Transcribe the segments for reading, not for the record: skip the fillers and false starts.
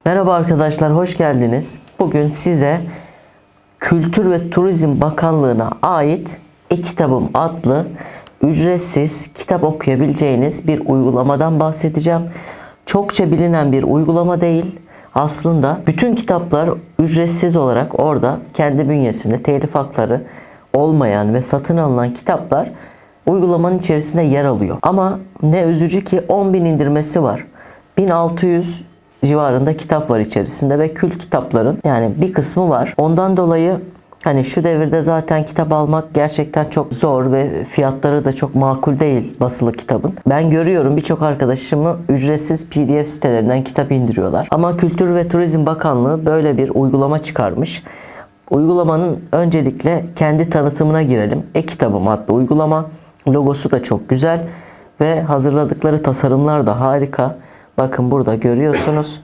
Merhaba arkadaşlar, hoş geldiniz. Bugün size Kültür ve Turizm Bakanlığı'na ait E-Kitabım adlı ücretsiz kitap okuyabileceğiniz bir uygulamadan bahsedeceğim. Çokça bilinen bir uygulama değil. Aslında bütün kitaplar ücretsiz olarak orada kendi bünyesinde telif hakları olmayan ve satın alınan kitaplar uygulamanın içerisinde yer alıyor. Ama ne üzücü ki 10.000 indirmesi var. 1600 civarında kitap var içerisinde ve kült kitapların yani bir kısmı var. Ondan dolayı hani şu devirde zaten kitap almak gerçekten çok zor ve fiyatları da çok makul değil basılı kitabın. Ben görüyorum birçok arkadaşımı ücretsiz PDF sitelerinden kitap indiriyorlar. Ama Kültür ve Turizm Bakanlığı böyle bir uygulama çıkarmış. Uygulamanın öncelikle kendi tanıtımına girelim. E-Kitabım adlı uygulama. Logosu da çok güzel ve hazırladıkları tasarımlar da harika. Bakın burada görüyorsunuz.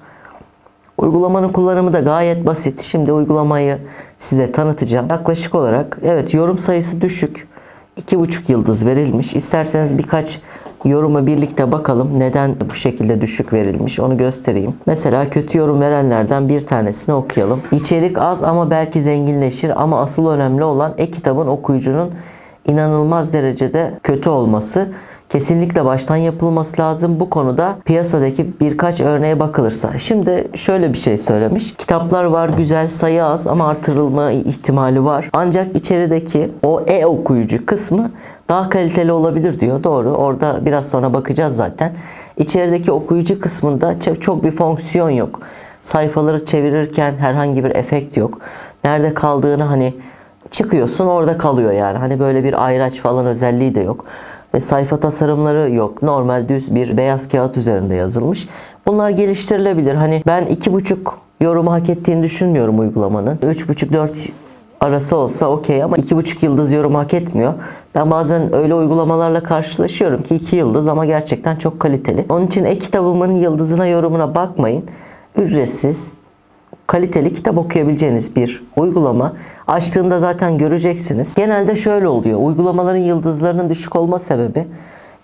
Uygulamanın kullanımı da gayet basit. Şimdi uygulamayı size tanıtacağım. Yaklaşık olarak evet yorum sayısı düşük. 2,5 yıldız verilmiş. İsterseniz birkaç yorumu birlikte bakalım. Neden bu şekilde düşük verilmiş onu göstereyim. Mesela kötü yorum verenlerden bir tanesini okuyalım. İçerik az ama belki zenginleşir ama asıl önemli olan e-kitabın okuyucunun inanılmaz derecede kötü olması. Kesinlikle baştan yapılması lazım. Bu konuda piyasadaki birkaç örneğe bakılırsa. Şimdi şöyle bir şey söylemiş. Kitaplar var güzel, sayı az ama artırılma ihtimali var. Ancak içerideki o e-okuyucu kısmı daha kaliteli olabilir diyor. Doğru. Orada biraz sonra bakacağız zaten. İçerideki okuyucu kısmında çok bir fonksiyon yok. Sayfaları çevirirken herhangi bir efekt yok. Nerede kaldığını hani çıkıyorsun orada kalıyor yani. Hani böyle bir ayraç falan özelliği de yok. Ve sayfa tasarımları yok. Normal düz bir beyaz kağıt üzerinde yazılmış. Bunlar geliştirilebilir. Hani ben 2,5 yorumu hak ettiğini düşünmüyorum uygulamanın. 3,5-4 arası olsa okey ama 2,5 yıldız yorum hak etmiyor. Ben bazen öyle uygulamalarla karşılaşıyorum ki 2 yıldız ama gerçekten çok kaliteli. Onun için e-kitabımın yıldızına yorumuna bakmayın. Ücretsiz, kaliteli kitap okuyabileceğiniz bir uygulama. Açtığında zaten göreceksiniz. Genelde şöyle oluyor. Uygulamaların yıldızlarının düşük olma sebebi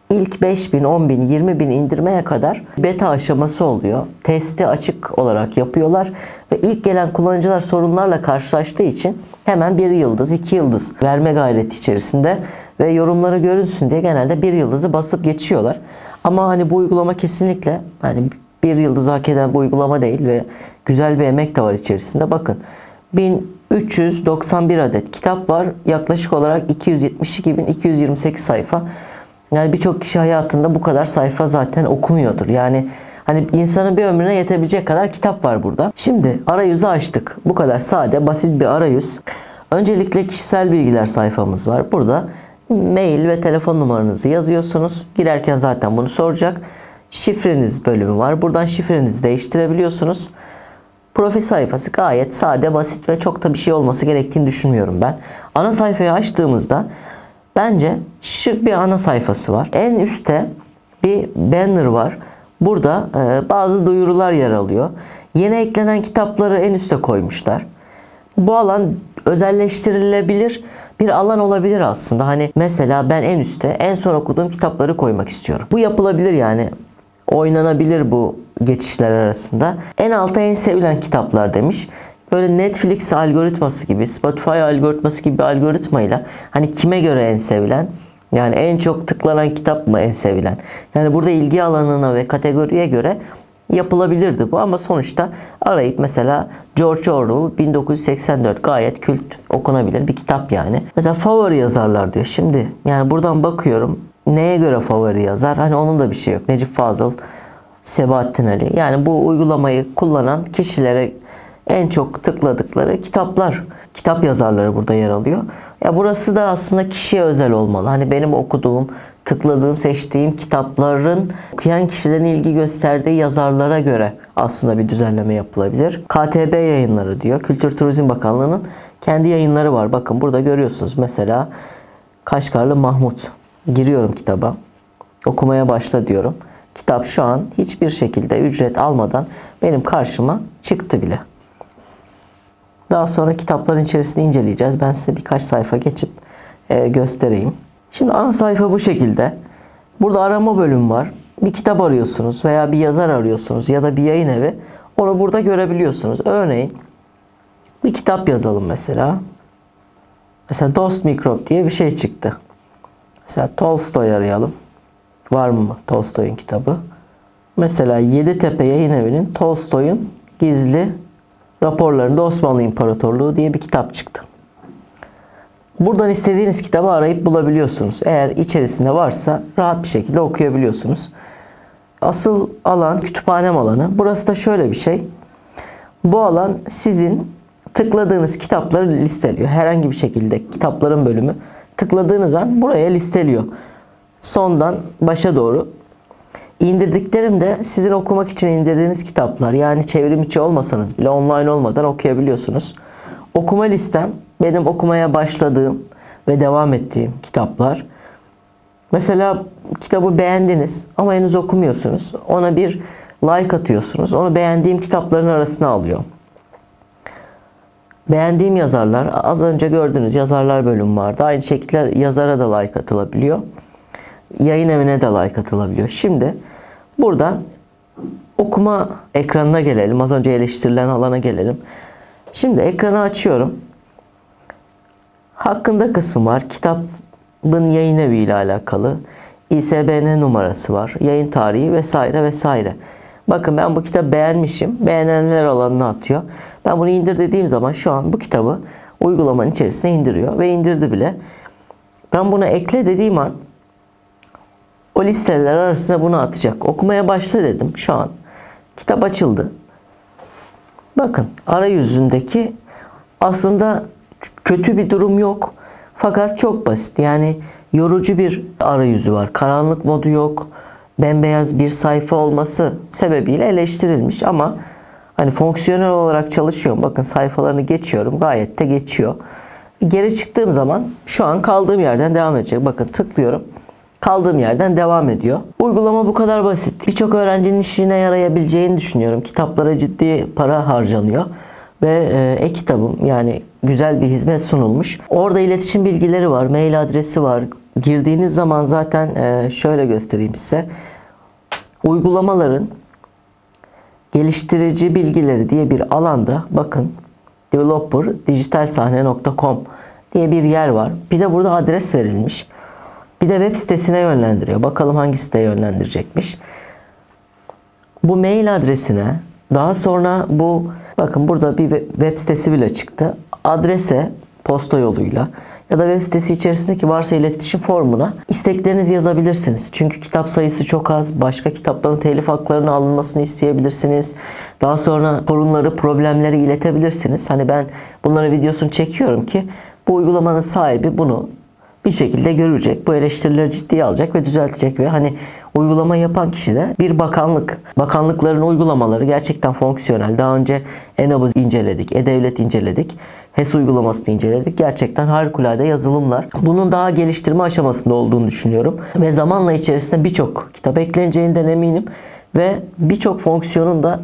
ilk 5.000, 10.000, 20.000 indirmeye kadar beta aşaması oluyor. Testi açık olarak yapıyorlar ve ilk gelen kullanıcılar sorunlarla karşılaştığı için hemen 1 yıldız, 2 yıldız verme gayreti içerisinde ve yorumları görünsün diye genelde 1 yıldızı basıp geçiyorlar. Ama hani bu uygulama kesinlikle hani 1 yıldız hak eden bu uygulama değil ve güzel bir emek de var içerisinde. Bakın 1391 adet kitap var. Yaklaşık olarak 272.228 sayfa. Yani birçok kişi hayatında bu kadar sayfa zaten okumuyordur. Yani hani insanın bir ömrüne yetebilecek kadar kitap var burada. Şimdi arayüzü açtık. Bu kadar sade, basit bir arayüz. Öncelikle kişisel bilgiler sayfamız var. Burada mail ve telefon numaranızı yazıyorsunuz. Girerken zaten bunu soracak. Şifreniz bölümü var. Buradan şifrenizi değiştirebiliyorsunuz. Profil sayfası gayet sade, basit ve çok da bir şey olması gerektiğini düşünmüyorum ben. Ana sayfayı açtığımızda bence şık bir ana sayfası var. En üstte bir banner var. Burada bazı duyurular yer alıyor. Yeni eklenen kitapları en üste koymuşlar. Bu alan özelleştirilebilir bir alan olabilir aslında. Hani mesela ben en üste en son okuduğum kitapları koymak istiyorum. Bu yapılabilir yani. Oynanabilir bu geçişler arasında. En alta en sevilen kitaplar demiş. Böyle Netflix algoritması gibi, Spotify algoritması gibi bir algoritmayla hani kime göre en sevilen? Yani en çok tıklanan kitap mı en sevilen? Yani burada ilgi alanına ve kategoriye göre yapılabilirdi bu ama sonuçta arayıp mesela George Orwell 1984 gayet kült okunabilir bir kitap yani. Mesela favori yazarlar diyor. Şimdi yani buradan bakıyorum neye göre favori yazar? Hani onun da bir şey yok. Necip Fazıl, Sebahattin Ali. Yani bu uygulamayı kullanan kişilere en çok tıkladıkları kitaplar, kitap yazarları burada yer alıyor. Ya burası da aslında kişiye özel olmalı. Hani benim okuduğum, tıkladığım, seçtiğim kitapların okuyan kişilerin ilgi gösterdiği yazarlara göre aslında bir düzenleme yapılabilir. KTB yayınları diyor. Kültür Turizm Bakanlığı'nın kendi yayınları var. Bakın burada görüyorsunuz. Mesela Kaşgarlı Mahmut. Giriyorum kitaba. Okumaya başla diyorum. Kitap şu an hiçbir şekilde ücret almadan benim karşıma çıktı bile. Daha sonra kitapların içerisini inceleyeceğiz. Ben size birkaç sayfa geçip göstereyim. Şimdi ana sayfa bu şekilde. Burada arama bölümü var. Bir kitap arıyorsunuz veya bir yazar arıyorsunuz ya da bir yayın evi. Onu burada görebiliyorsunuz. Örneğin bir kitap yazalım mesela. Mesela Dost Mikrop diye bir şey çıktı. Mesela Tolstoy arayalım. Var mı Tolstoy'un kitabı? Mesela Yeditepe Yayınevi'nin Tolstoy'un Gizli Raporlarında Osmanlı İmparatorluğu diye bir kitap çıktı. Buradan istediğiniz kitabı arayıp bulabiliyorsunuz. Eğer içerisinde varsa rahat bir şekilde okuyabiliyorsunuz. Asıl alan kütüphanem alanı. Burası da şöyle bir şey. Bu alan sizin tıkladığınız kitapları listeliyor. Herhangi bir şekilde kitapların bölümü tıkladığınız an buraya listeliyor. Sondan başa doğru. İndirdiklerim de sizin okumak için indirdiğiniz kitaplar. Yani çevrim içi olmasanız bile online olmadan okuyabiliyorsunuz. Okuma listem benim okumaya başladığım ve devam ettiğim kitaplar. Mesela kitabı beğendiniz ama henüz okumuyorsunuz. Ona bir like atıyorsunuz. Onu beğendiğim kitapların arasına alıyor. Beğendiğim yazarlar, az önce gördüğünüz yazarlar bölümü vardı. Aynı şekilde yazara da like atılabiliyor. Yayın evine de like atılabiliyor. Şimdi buradan okuma ekranına gelelim. Az önce eleştirilen alana gelelim. Şimdi ekranı açıyorum. Hakkında kısmı var. Kitabın yayın evi ile alakalı. ISBN numarası var. Yayın tarihi vesaire vesaire. Bakın ben bu kitabı beğenmişim. Beğenenler alanına atıyor. Ben bunu indir dediğim zaman şu an bu kitabı uygulamanın içerisine indiriyor. Ve indirdi bile. Ben buna ekle dediğim an o listeler arasına bunu atacak. Okumaya başla dedim. Şu an kitap açıldı. Bakın arayüzündeki aslında kötü bir durum yok. Fakat çok basit. Yani yorucu bir arayüzü var. Karanlık modu yok. Bembeyaz bir sayfa olması sebebiyle eleştirilmiş ama hani fonksiyonel olarak çalışıyor. Bakın sayfalarını geçiyorum. Gayet de geçiyor. Geri çıktığım zaman şu an kaldığım yerden devam edecek. Bakın tıklıyorum. Kaldığım yerden devam ediyor. Uygulama bu kadar basit. Birçok öğrencinin işine yarayabileceğini düşünüyorum. Kitaplara ciddi para harcanıyor. Ve e-kitabım yani güzel bir hizmet sunulmuş. Orada iletişim bilgileri var. Mail adresi var. Girdiğiniz zaman zaten şöyle göstereyim size. Uygulamaların geliştirici bilgileri diye bir alanda bakın developer.dijitalsahne.com diye bir yer var. Bir de burada adres verilmiş. Bir de web sitesine yönlendiriyor. Bakalım hangi siteye yönlendirecekmiş. Bu mail adresine daha sonra bu bakın burada bir web sitesi bile çıktı. Adrese posta yoluyla ya da web sitesi içerisindeki varsa iletişim formuna isteklerinizi yazabilirsiniz. Çünkü kitap sayısı çok az. Başka kitapların telif haklarının alınmasını isteyebilirsiniz. Daha sonra sorunları, problemleri iletebilirsiniz. Hani ben bunların videosunu çekiyorum ki bu uygulamanın sahibi bunu bir şekilde görecek. Bu eleştirileri ciddiye alacak ve düzeltecek ve hani uygulama yapan kişi de bir bakanlık. Bakanlıkların uygulamaları gerçekten fonksiyonel. Daha önce e-nabız inceledik, e-devlet inceledik. HES uygulamasını inceledik. Gerçekten harikulade yazılımlar. Bunun daha geliştirme aşamasında olduğunu düşünüyorum. Ve zamanla içerisinde birçok kitap ekleneceğinden eminim. Ve birçok fonksiyonun da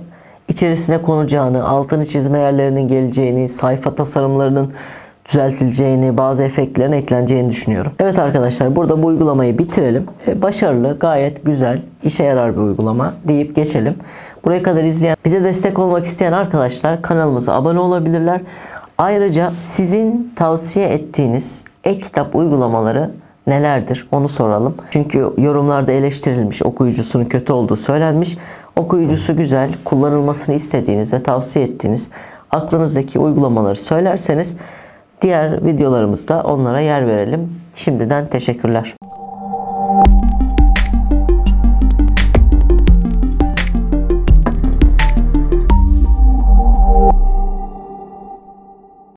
içerisine konacağını, altını çizme yerlerinin geleceğini, sayfa tasarımlarının düzeltileceğini, bazı efektlerin ekleneceğini düşünüyorum. Evet arkadaşlar burada bu uygulamayı bitirelim. Başarılı, gayet güzel, işe yarar bir uygulama deyip geçelim. Buraya kadar izleyen, bize destek olmak isteyen arkadaşlar kanalımıza abone olabilirler. Ayrıca sizin tavsiye ettiğiniz e-kitap uygulamaları nelerdir onu soralım. Çünkü yorumlarda eleştirilmiş, okuyucusunun kötü olduğu söylenmiş. Okuyucusu güzel, kullanılmasını istediğiniz ve tavsiye ettiğiniz aklınızdaki uygulamaları söylerseniz diğer videolarımızda onlara yer verelim. Şimdiden teşekkürler.